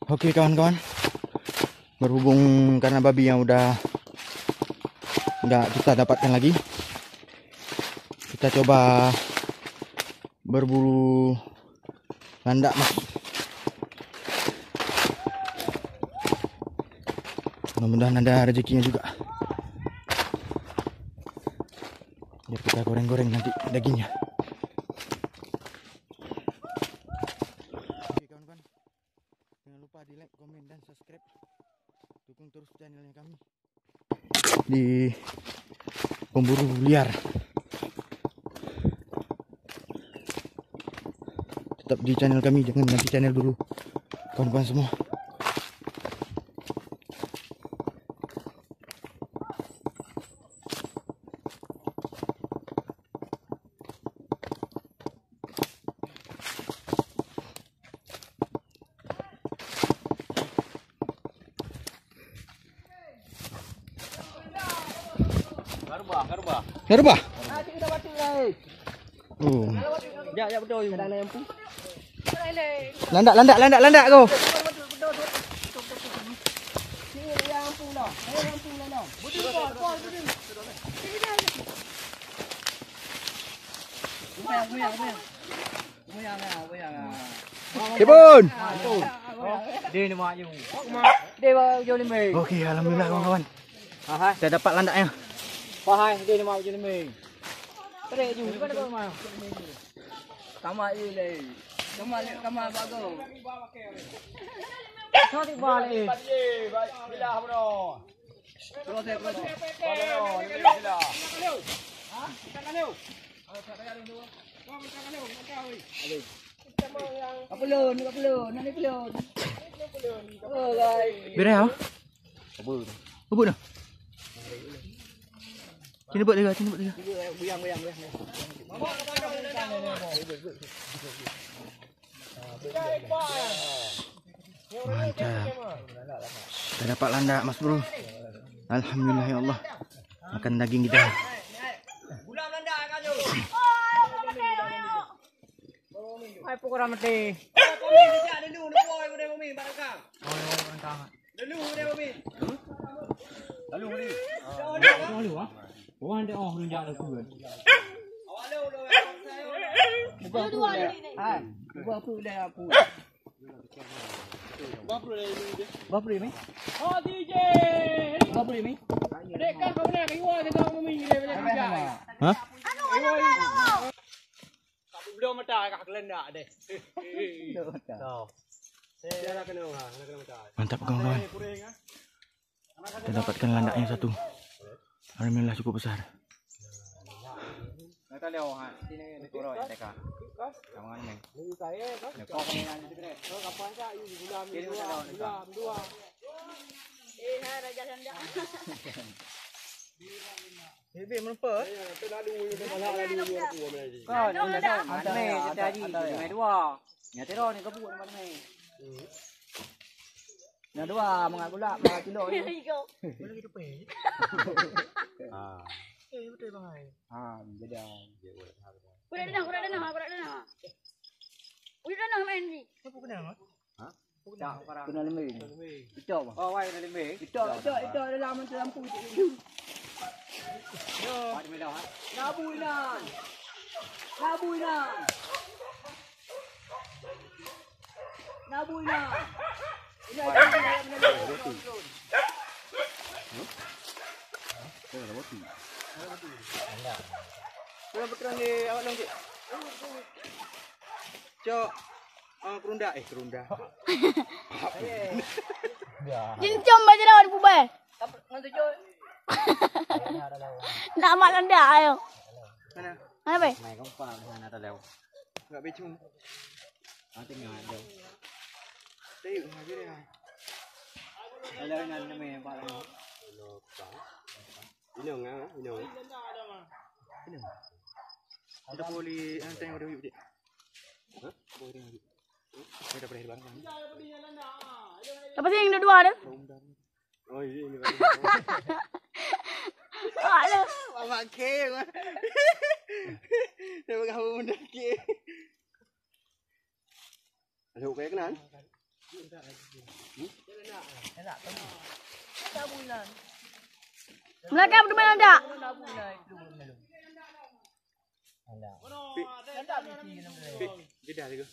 Oke kawan-kawan, berhubung karena babi yang udah nggak kita dapatkan lagi, kita coba berburu landak mas. Mudah-mudahan ada rezekinya juga. Biar kita goreng-goreng nanti dagingnya. Oke kawan-kawan, jangan lupa di like, komen, dan subscribe. Dukung terus channelnya kami di pemburu liar. Tetap di channel kami, jangan ganti channel dulu kawan-kawan semua. Garba. Oh. Ya betul. Kadang lampu. Landak kau. Kebun. Oke, alhamdulillah kawan-kawan. Saya dapat landaknya. Pahai dia mau jadi ming. Tere juga kan mau. Kamak je le. Kamak bagus. Sorry balik. Bila bro. Proses. Bila. Ha? Kita leu. Apa belum? Nanti belum. Oh, guys. Bere ya? Ubud dah. Sini buat dia. Buyang. Mantap. Kita dapat landak mas bro. Alhamdulillah ya Allah. Makan daging kita. Bulan landak kan tu. Hai pukul ramai. Kami dia dulu nak boy boleh mami barangkang. Oh, barangkang. Dulu boleh mami. Lalu ni. Lalu ah. Orang dia runjak dah tu kan. Awak lu. Buat dua ni. Ha. Buat apa dah apa. Berapa ni? Oh DJ. Berapa ni? Dek kan kau nak iwa tengok mami ni banyak kerja. Ha? Anu ada. Tapi belum mata kak kelendak deh. Tahu. Saya nak kena mata. Mantap kawan-kawan. Kita dapatkan landaknya satu. Alhamdulillah cukup besar. Nak leo ha. Sini di koroi dekat. Kawan ni. Ni saya kan. Kau kau ni nanti dekat. Kau kapan saja bulan dua. Raja Sanda. Bebe menapa? Kita lalu aku ni. Kau ada ni jadi dengan dua. Nya tero ni kebun mana ni. Nya dua mengat gula, mengat kilo ni. Boleh gitu pe. Ah. Betul bang ai. Ha, jadi. Kurang dah. Udah main ni. Apa kena? Ha? Kena lemah. Itu apa? Oh, wai kena lemah. Itu dalam lampu tu. Yo. Pada medah ha. Nabuinan. Ini ada roti. Ada roti. Kalau betul ni awak long cik. Cok. Kerunda. Cincang baca dah di Pubai. Ngantu cok. Nak mak landak ayo. Mana? Mana be? Mai kompak mana tak lewat. Enggak becung. Tinggal ada. Tayuk lagi dia. Ada nan nama Pak Lang. Inong. Kita boleh hantar yang ada yuk. Ha? Boleh yuk. Kita boleh bang. Apa sih yang dua ada? Oh, ini. Halo. Mama ke. Dia bergaul muda ke. Ada kayak kenan? Mereka berdua ada. Jeda juga.